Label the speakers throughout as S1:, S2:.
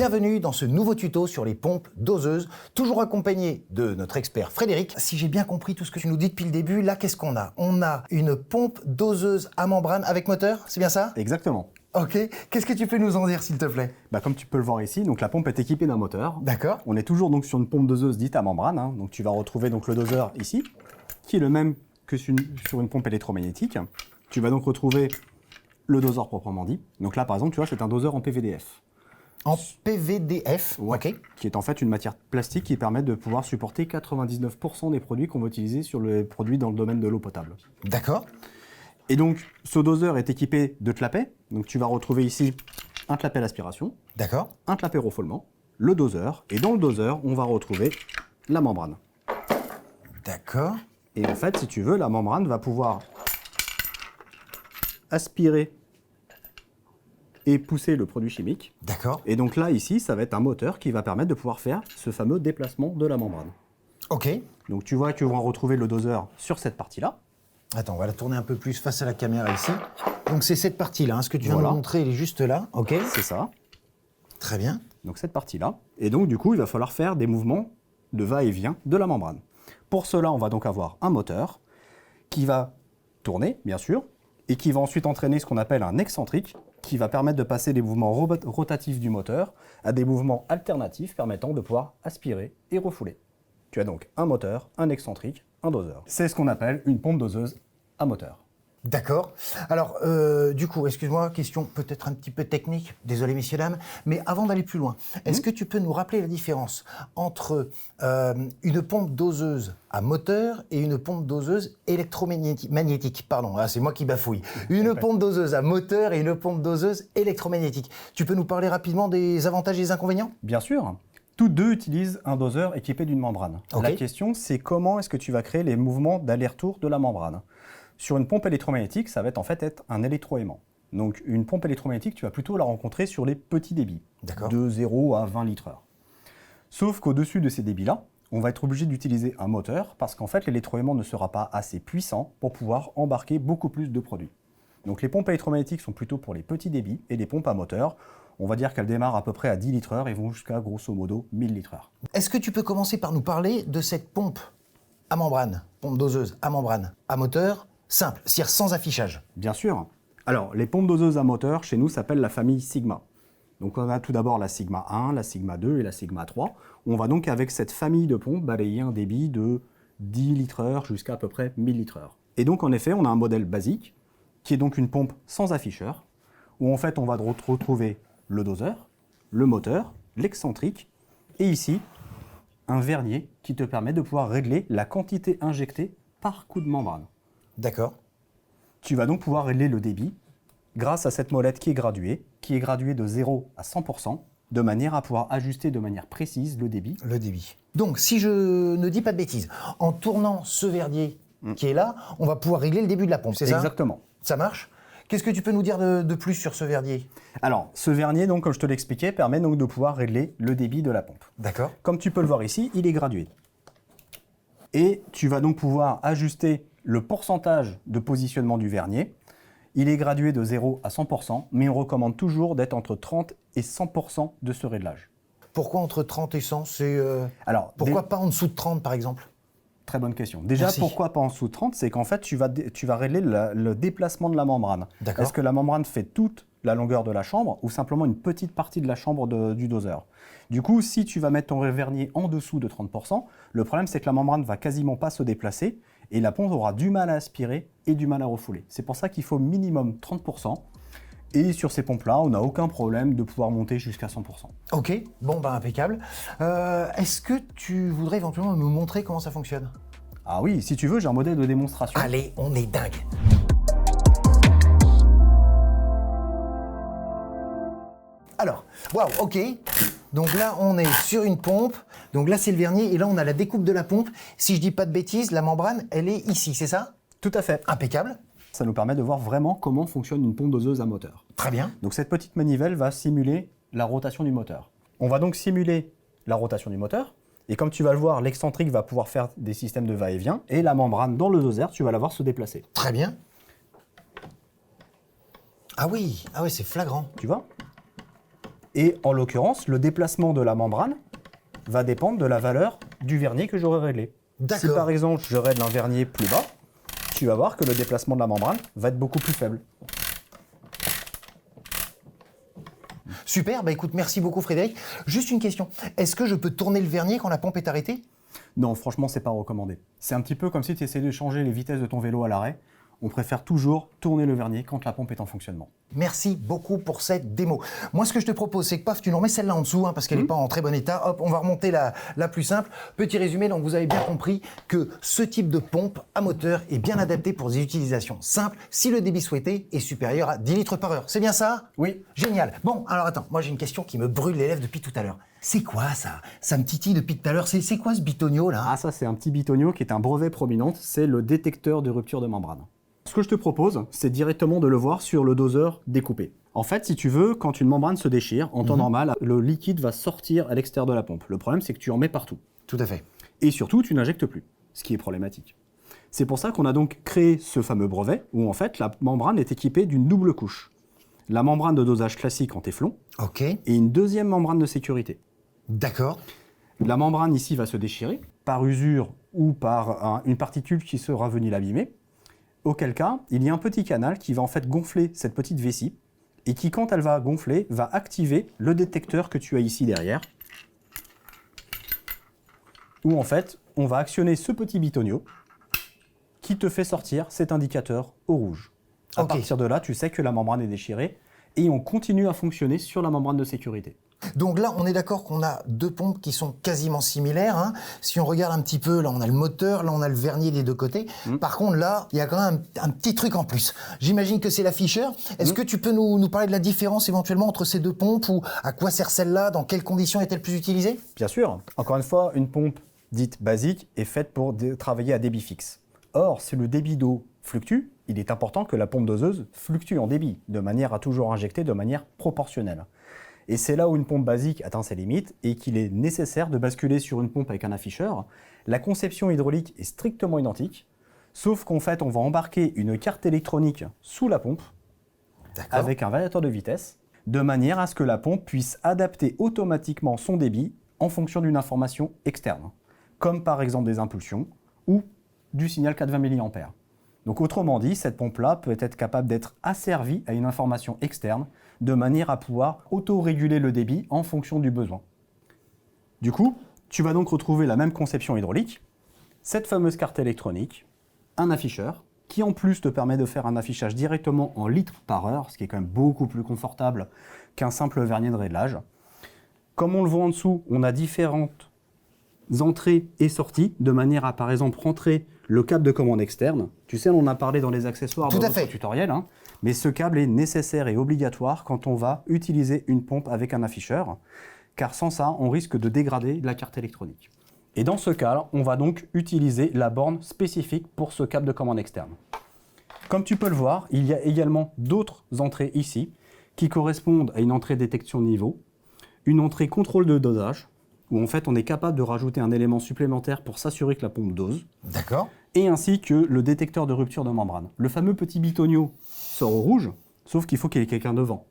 S1: Bienvenue dans ce nouveau tuto sur les pompes doseuses, toujours accompagné de notre expert Frédéric. Si j'ai bien compris tout ce que tu nous dis depuis le début, là qu'est-ce qu'on a? On a une pompe doseuse à membrane avec moteur, c'est bien ça?
S2: Exactement.
S1: Ok, qu'est-ce que tu peux nous en dire s'il te plaît?
S2: Comme tu peux le voir ici, donc la pompe est équipée d'un moteur.
S1: D'accord.
S2: On est toujours donc sur une pompe doseuse dite à membrane, hein. Donc tu vas retrouver donc le doseur ici, qui est le même que sur une pompe électromagnétique. Tu vas donc retrouver le doseur proprement dit. Donc là par exemple, tu vois, c'est un doseur en PVDF.
S1: En PVDF,
S2: Ouais,
S1: ok.
S2: Qui est en fait une matière plastique qui permet de pouvoir supporter 99% des produits qu'on va utiliser sur les produits dans le domaine de l'eau potable.
S1: D'accord.
S2: Et donc, ce doseur est équipé de clapets. Donc, tu vas retrouver ici un clapet d'aspiration,
S1: D'accord.
S2: un clapet refoulement, le doseur. Et dans le doseur, on va retrouver la membrane.
S1: D'accord.
S2: Et en fait, si tu veux, la membrane va pouvoir aspirer et pousser le produit chimique.
S1: D'accord.
S2: Et donc là, ici, ça va être un moteur qui va permettre de pouvoir faire ce fameux déplacement de la membrane.
S1: Ok.
S2: Donc, tu vois que tu vas retrouver le doseur sur cette partie-là.
S1: Attends, on va la tourner un peu plus face à la caméra ici. Donc c'est cette partie-là, hein, ce que tu viens de
S2: Voilà.
S1: nous montrer, elle est juste là. Ok.
S2: C'est ça.
S1: Très bien.
S2: Donc cette partie-là. Et donc du coup, il va falloir faire des mouvements de va-et-vient de la membrane. Pour cela, on va donc avoir un moteur qui va tourner, bien sûr, et qui va ensuite entraîner ce qu'on appelle un excentrique, qui va permettre de passer des mouvements rotatifs du moteur à des mouvements alternatifs permettant de pouvoir aspirer et refouler. Tu as donc un moteur, un excentrique, un doseur. C'est ce qu'on appelle une pompe doseuse à moteur.
S1: D'accord. Alors, du coup, excuse-moi, question peut-être un petit peu technique, désolé messieurs, dames, mais avant d'aller plus loin, est-ce que tu peux nous rappeler la différence entre une pompe doseuse à moteur et une pompe doseuse électromagnétique? Pardon, c'est moi qui bafouille. Une pompe doseuse à moteur et une pompe doseuse électromagnétique. Tu peux nous parler rapidement des avantages et des inconvénients?
S2: Bien sûr. Tous deux utilisent un doseur équipé d'une membrane.
S1: Ok.
S2: La question, c'est comment est-ce que tu vas créer les mouvements d'aller-retour de la membrane. Sur une pompe électromagnétique, ça va être un électroaimant. Donc une pompe électromagnétique, tu vas plutôt la rencontrer sur les petits débits, de 0 à 20 litres/heure. Sauf qu'au-dessus de ces débits-là, on va être obligé d'utiliser un moteur parce qu'en fait, l'électroaimant ne sera pas assez puissant pour pouvoir embarquer beaucoup plus de produits. Donc les pompes électromagnétiques sont plutôt pour les petits débits et les pompes à moteur, on va dire qu'elles démarrent à peu près à 10 litres/heure et vont jusqu'à grosso modo 1000 litres/heure.
S1: Est-ce que tu peux commencer par nous parler de cette pompe à membrane, pompe doseuse à membrane, à moteur, simple, c'est-à-dire sans affichage?
S2: Bien sûr. Alors, les pompes doseuses à moteur, chez nous, s'appellent la famille Sigma. Donc, on a tout d'abord la Sigma 1, la Sigma 2 et la Sigma 3. On va donc, avec cette famille de pompes, balayer un débit de 10 litres/heure jusqu'à à peu près 1000 litres/heure. Et donc, en effet, on a un modèle basique, qui est donc une pompe sans afficheur, où en fait, on va retrouver le doseur, le moteur, l'excentrique, et ici, un vernier qui te permet de pouvoir régler la quantité injectée par coup de membrane.
S1: D'accord.
S2: Tu vas donc pouvoir régler le débit grâce à cette molette qui est graduée de 0 à 100%, de manière à pouvoir ajuster de manière précise le débit.
S1: Le débit. Donc, si je ne dis pas de bêtises, en tournant ce vernier qui est là, on va pouvoir régler le début de la pompe, c'est ça?
S2: Exactement.
S1: Ça marche? Qu'est-ce que tu peux nous dire de plus sur ce vernier?
S2: Alors, ce vernier, donc, comme je te l'expliquais, permet donc de pouvoir régler le débit de la pompe.
S1: D'accord.
S2: Comme tu peux le voir ici, il est gradué. Et tu vas donc pouvoir ajuster le pourcentage de positionnement du vernier. Il est gradué de 0 à 100%, mais on recommande toujours d'être entre 30 et 100% de ce réglage.
S1: Pourquoi entre 30 et 100?
S2: Alors,
S1: Pourquoi pas en dessous de 30 par exemple?
S2: Très bonne question. Déjà,
S1: Merci.
S2: pourquoi pas en dessous de 30? C'est qu'en fait, tu vas régler le déplacement de la membrane.
S1: D'accord.
S2: Est-ce que la membrane fait toute la longueur de la chambre ou simplement une petite partie de la chambre du doseur? Du coup, si tu vas mettre ton vernier en dessous de 30%, le problème c'est que la membrane va quasiment pas se déplacer et la pompe aura du mal à aspirer et du mal à refouler. C'est pour ça qu'il faut minimum 30%. Et sur ces pompes-là, on n'a aucun problème de pouvoir monter jusqu'à 100%.
S1: Ok, bon bah impeccable. Est-ce que tu voudrais éventuellement me montrer comment ça fonctionne?
S2: Ah oui, si tu veux, j'ai un modèle de démonstration.
S1: Allez, on est dingue. Alors, waouh, ok. Donc là, on est sur une pompe. Donc là, c'est le vernier. Et là, on a la découpe de la pompe. Si je dis pas de bêtises, la membrane, elle est ici, c'est ça?
S2: Tout à fait.
S1: Impeccable.
S2: Ça nous permet de voir vraiment comment fonctionne une pompe doseuse à moteur.
S1: Très bien.
S2: Donc cette petite manivelle va simuler la rotation du moteur. On va donc simuler la rotation du moteur. Et comme tu vas le voir, l'excentrique va pouvoir faire des systèmes de va-et-vient. Et la membrane dans le doseur, tu vas la voir se déplacer.
S1: Très bien. Ah oui, c'est flagrant.
S2: Tu vois? Et en l'occurrence, le déplacement de la membrane va dépendre de la valeur du vernier que j'aurai réglé. Si par exemple je règle un vernier plus bas, tu vas voir que le déplacement de la membrane va être beaucoup plus faible.
S1: Super, bah écoute, merci beaucoup Frédéric. Juste une question, est-ce que je peux tourner le vernier quand la pompe est arrêtée?
S2: Non, franchement, c'est pas recommandé. C'est un petit peu comme si tu essayais de changer les vitesses de ton vélo à l'arrêt. On préfère toujours tourner le vernier quand la pompe est en fonctionnement.
S1: Merci beaucoup pour cette démo. Moi, ce que je te propose, c'est que paf, tu nous remets celle-là en dessous, parce qu'elle n'est pas en très bon état. Hop, on va remonter la plus simple. Petit résumé, donc vous avez bien compris que ce type de pompe à moteur est bien adapté pour des utilisations simples si le débit souhaité est supérieur à 10 litres par heure. C'est bien ça?
S2: Oui.
S1: Génial. Bon, alors attends, moi j'ai une question qui me brûle les lèvres depuis tout à l'heure. C'est quoi ça? Ça me titille depuis tout à l'heure. C'est quoi ce bitonio là?
S2: Ah, ça c'est un petit bitonio qui est un brevet prominent. C'est le détecteur de rupture de membrane. Ce que je te propose, c'est directement de le voir sur le doseur découpé. En fait, si tu veux, quand une membrane se déchire, en temps normal, le liquide va sortir à l'extérieur de la pompe. Le problème, c'est que tu en mets partout.
S1: Tout à fait.
S2: Et surtout, tu n'injectes plus, ce qui est problématique. C'est pour ça qu'on a donc créé ce fameux brevet, où en fait, la membrane est équipée d'une double couche. La membrane de dosage classique en téflon,
S1: Ok.
S2: et une deuxième membrane de sécurité.
S1: D'accord.
S2: La membrane ici va se déchirer, par usure ou par une particule qui sera venue l'abîmer. Auquel cas, il y a un petit canal qui va en fait gonfler cette petite vessie et qui, quand elle va gonfler, va activer le détecteur que tu as ici derrière. Où en fait, on va actionner ce petit bitonio qui te fait sortir cet indicateur au rouge. À partir de là, tu sais que la membrane est déchirée et on continue à fonctionner sur la membrane de sécurité.
S1: Donc là, on est d'accord qu'on a deux pompes qui sont quasiment similaires. Si on regarde un petit peu, là, on a le moteur, là, on a le vernier des deux côtés. Par contre, là, il y a quand même un petit truc en plus. J'imagine que c'est l'afficheur. Est-ce que tu peux nous parler de la différence éventuellement entre ces deux pompes ou à quoi sert celle-là? Dans quelles conditions est-elle plus utilisée?
S2: Bien sûr. Encore une fois, une pompe dite basique est faite pour travailler à débit fixe. Or, si le débit d'eau fluctue, il est important que la pompe doseuse fluctue en débit, de manière à toujours injecter de manière proportionnelle. Et c'est là où une pompe basique atteint ses limites et qu'il est nécessaire de basculer sur une pompe avec un afficheur. La conception hydraulique est strictement identique, sauf qu'en fait, on va embarquer une carte électronique sous la pompe avec un variateur de vitesse, de manière à ce que la pompe puisse adapter automatiquement son débit en fonction d'une information externe, comme par exemple des impulsions ou du signal 420 mA. Donc autrement dit, cette pompe-là peut être capable d'être asservie à une information externe de manière à pouvoir auto-réguler le débit en fonction du besoin. Du coup, tu vas donc retrouver la même conception hydraulique, cette fameuse carte électronique, un afficheur, qui en plus te permet de faire un affichage directement en litres par heure, ce qui est quand même beaucoup plus confortable qu'un simple vernier de réglage. Comme on le voit en dessous, on a différentes entrées et sorties, de manière à par exemple rentrer le câble de commande externe. Tu sais, on en a parlé dans les accessoires de notre tutoriel, mais ce câble est nécessaire et obligatoire quand on va utiliser une pompe avec un afficheur, car sans ça, on risque de dégrader la carte électronique. Et dans ce cas, on va donc utiliser la borne spécifique pour ce câble de commande externe. Comme tu peux le voir, il y a également d'autres entrées ici, qui correspondent à une entrée détection niveau, une entrée contrôle de dosage, où en fait on est capable de rajouter un élément supplémentaire pour s'assurer que la pompe dose.
S1: D'accord.
S2: Et ainsi que le détecteur de rupture de membrane. Le fameux petit bitonio sort au rouge, sauf qu'il faut qu'il y ait quelqu'un devant.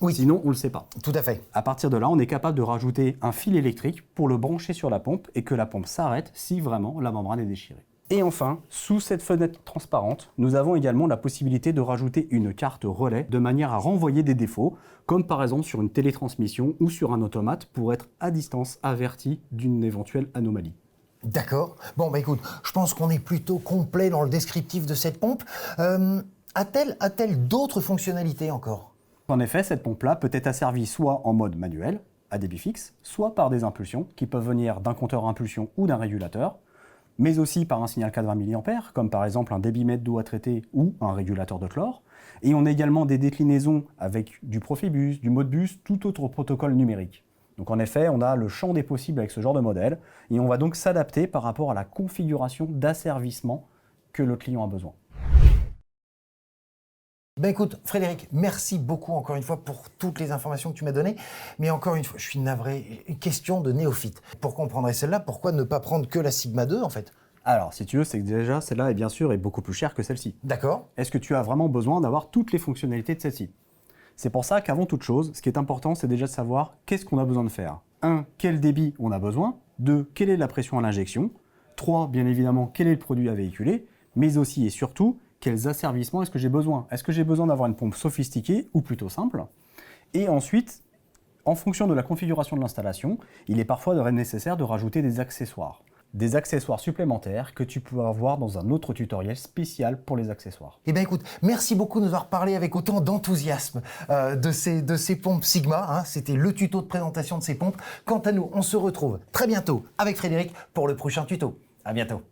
S1: Oui.
S2: Sinon, on ne le sait pas.
S1: Tout à fait.
S2: À partir de là, on est capable de rajouter un fil électrique pour le brancher sur la pompe et que la pompe s'arrête si vraiment la membrane est déchirée. Et enfin, sous cette fenêtre transparente, nous avons également la possibilité de rajouter une carte relais de manière à renvoyer des défauts, comme par exemple sur une télétransmission ou sur un automate pour être à distance averti d'une éventuelle anomalie.
S1: D'accord. Bon, bah écoute, je pense qu'on est plutôt complet dans le descriptif de cette pompe. A-t-elle d'autres fonctionnalités encore?
S2: En effet, cette pompe-là peut être asservie soit en mode manuel, à débit fixe, soit par des impulsions qui peuvent venir d'un compteur à impulsion ou d'un régulateur, mais aussi par un signal 420 mA, comme par exemple un débitmètre d'eau à traiter ou un régulateur de chlore. Et on a également des déclinaisons avec du Profibus, du Modbus, tout autre protocole numérique. Donc en effet, on a le champ des possibles avec ce genre de modèle, et on va donc s'adapter par rapport à la configuration d'asservissement que le client a besoin.
S1: Ben écoute, Frédéric, merci beaucoup encore une fois pour toutes les informations que tu m'as données. Mais encore une fois, je suis navré, une question de néophyte. Pourquoi on prendrait celle-là? Pourquoi ne pas prendre que la Sigma 2 en fait?
S2: Alors, si tu veux, c'est que déjà, celle-là est bien sûr beaucoup plus chère que celle-ci.
S1: D'accord.
S2: Est-ce que tu as vraiment besoin d'avoir toutes les fonctionnalités de celle-ci? C'est pour ça qu'avant toute chose, ce qui est important, c'est déjà de savoir qu'est-ce qu'on a besoin de faire. 1. Quel débit on a besoin. 2. Quelle est la pression à l'injection. 3. Bien évidemment, quel est le produit à véhiculer. Mais aussi et surtout, quels asservissements est-ce que j'ai besoin. Est-ce que j'ai besoin d'avoir une pompe sophistiquée ou plutôt simple. Et ensuite, en fonction de la configuration de l'installation, il est parfois nécessaire de rajouter des accessoires. Des accessoires supplémentaires que tu peux avoir dans un autre tutoriel spécial pour les accessoires.
S1: Eh bien écoute, merci beaucoup de nous avoir parlé avec autant d'enthousiasme de ces pompes Sigma. Hein. C'était le tuto de présentation de ces pompes. Quant à nous, on se retrouve très bientôt avec Frédéric pour le prochain tuto. À bientôt.